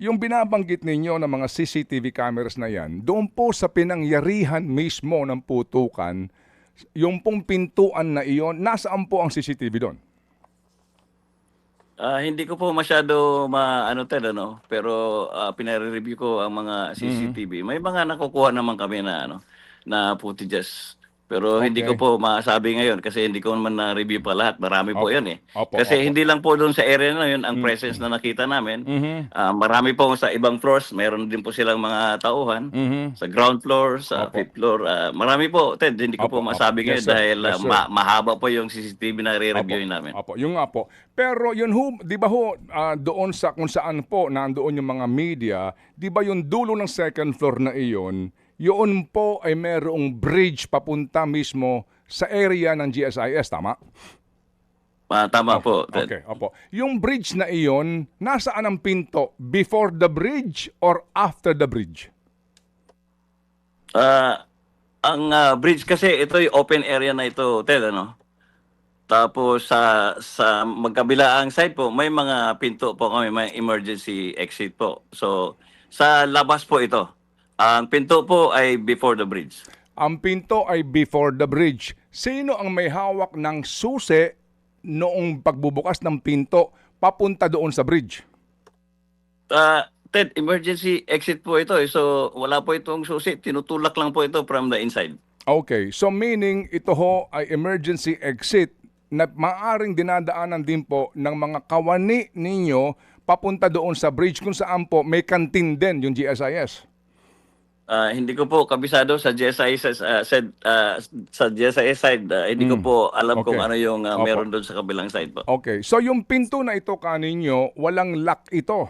yung binabanggit ninyo ng mga CCTV cameras na yan, doon po sa pinangyarihan mismo ng putukan, yung pong pintuan na iyon, nasaan po ang CCTV doon? Hindi ko po masyado pero pinare-review ko ang mga CCTV. May mga nakukuha naman kami na footages. Pero hindi ko Okay. po masabi ngayon kasi hindi ko naman na-review pa lahat. Marami po Opo. 'yan eh. Opo, Kasi opo. hindi lang po doon sa area na 'yun ang presence na nakita namin. Mhm. Marami po sa ibang floors, mayroon din po silang mga tauhan. Mhm. Sa ground floor, sa Opo. fifth floor, marami po. Ted, hindi ko Opo, po opo. masabi Yes, ngayon sir. dahil Yes, sir. mahaba po yung CCTV na re-reviewin namin. Opo, yung nga po. Pero yun ho, di ba ho, doon sa kung saan po nandoon yung mga media, di ba yung dulo ng second floor na iyon, yun po ay merong bridge papunta mismo sa area ng GSIS, tama? Tama po, Ted. Okay, opo. Yung bridge na iyon, nasaan ang pinto? Before the bridge or after the bridge? Ang bridge kasi ito yung open area na ito, Ted, ano? Tapos sa magkabilaang side po, may mga pinto po kami, may emergency exit po. So sa labas po ito. Ang pinto po ay before the bridge. Ang pinto ay before the bridge. Sino ang may hawak ng susi noong pagbubukas ng pinto papunta doon sa bridge? Ted, emergency exit po ito. So wala po itong susi. Tinutulak lang po ito from the inside. Okay, so meaning ito ho ay emergency exit na maaring dinadaanan din po ng mga kawani ninyo papunta doon sa bridge kung saan po may kantin din yung GSIS. Hindi ko po kabisado sa GSIS sa GSIS side. Hindi ko po alam kung Okay. ano yung Opo. meron doon sa kabilang side po. Okay, so yung pinto na ito kaninyo, walang lock ito.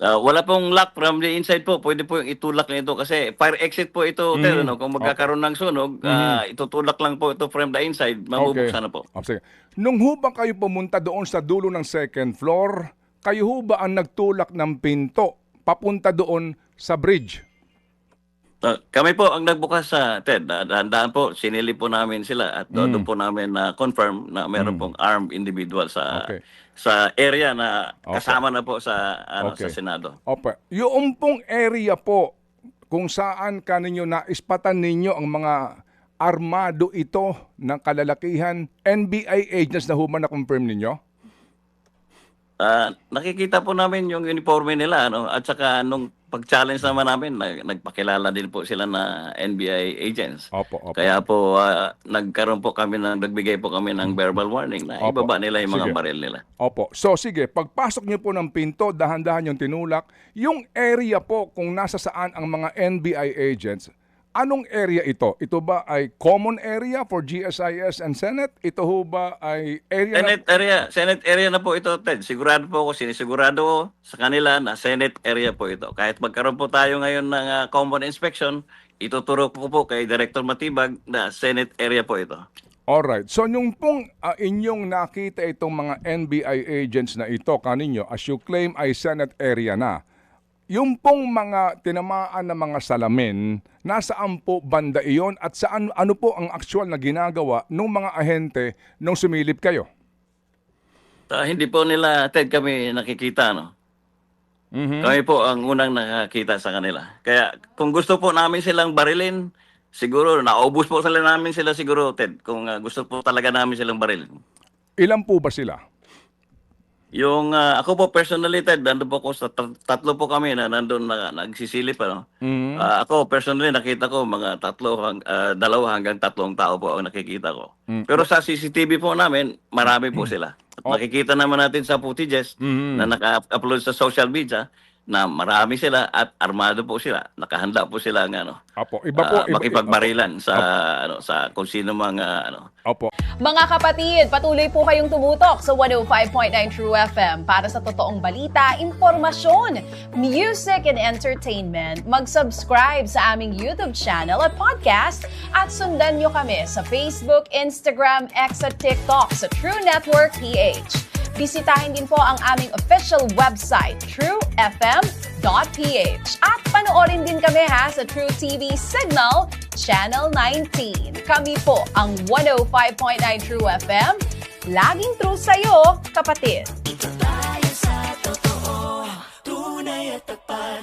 Wala pong lock from the inside po. Pwede po yung itulak na ito kasi fire exit po ito. Ted, ano? Kung magkakaroon ng sunog, itutulak lang po ito from the inside. Mabubuksan na po. Sige. Nung ho ba kayo pumunta doon sa dulo ng second floor, kayo ho ba ang nagtulak ng pinto papunta doon sa bridge? Kami po ang nagbukas sa Ted. Dahan-dahan po, sinilip po namin sila at doon po namin na confirm na meron pong armed individual sa Okay. sa area na Okay. kasama na po sa Okay. sa Senado. Opo. Yung pong area po kung saan kaninyo naispatan ninyo ang mga armado ito ng kalalakihan, NBI agents na human na-confirm ninyo? Nakikita po namin yung uniforme nila at saka nung pag-challenge naman namin nagpakilala din po sila na NBI agents. Opo, opo. Kaya po nagbigay po kami ng verbal warning na Opo. ibaba nila yung mga Sige. baril nila. Opo. So sige, pagpasok niyo po ng pinto, dahan-dahan yung tinulak. Yung area po kung nasa saan ang mga NBI agents, anong area ito? Ito ba ay common area for GSIS and Senate? Ito ho ba ay area Senate area na po ito, Ted. Sigurado po ako, sinisigurado ko sa kanila na Senate area po ito. Kahit magkaroon po tayo ngayon ng common inspection, ituturo ko po kay Director Matibag na Senate area po ito. Alright. So nung pong inyong nakita itong mga NBI agents na ito kaninyo, as you claim ay Senate area na, yung pong mga tinamaan na mga salamin, nasaan po banda iyon at saan ano po ang actual na ginagawa ng mga ahente nung sumilip kayo? Hindi po nila, Ted, kami nakikita, no? Kami po ang unang nakakita sa kanila. Kaya kung gusto po namin silang barilin, siguro, naubos po namin sila siguro, Ted, kung gusto po talaga namin silang barilin. Ilan po ba sila? Yung ako po personally, Ted, nandun po ako sa tatlo po kami na nandun nagsisilip. Ako personally nakita ko mga dalawa hanggang tatlong tao po ang nakikita ko. Pero sa CCTV po namin, marami po sila. At makikita naman natin sa footages na naka-upload sa social media na marami sila at armado po sila. Nakahanda po sila ng Apo, iba po makipagbarilan sa kung sino mga Opo. Mga kapatid, patuloy po kayong tumutok sa 105.9 True FM para sa totoong balita, impormasyon, music and entertainment. Mag-subscribe sa aming YouTube channel at podcast at sundan nyo kami sa Facebook, Instagram, X at TikTok sa True Network PH. Bisitahin din po ang aming official website, truefm.ph. At panoorin din kami sa True TV Signal, Channel 19. Kami po ang 105.9 True FM. Laging true sa'yo, kapatid. Ito tayo sa totoo. katapat.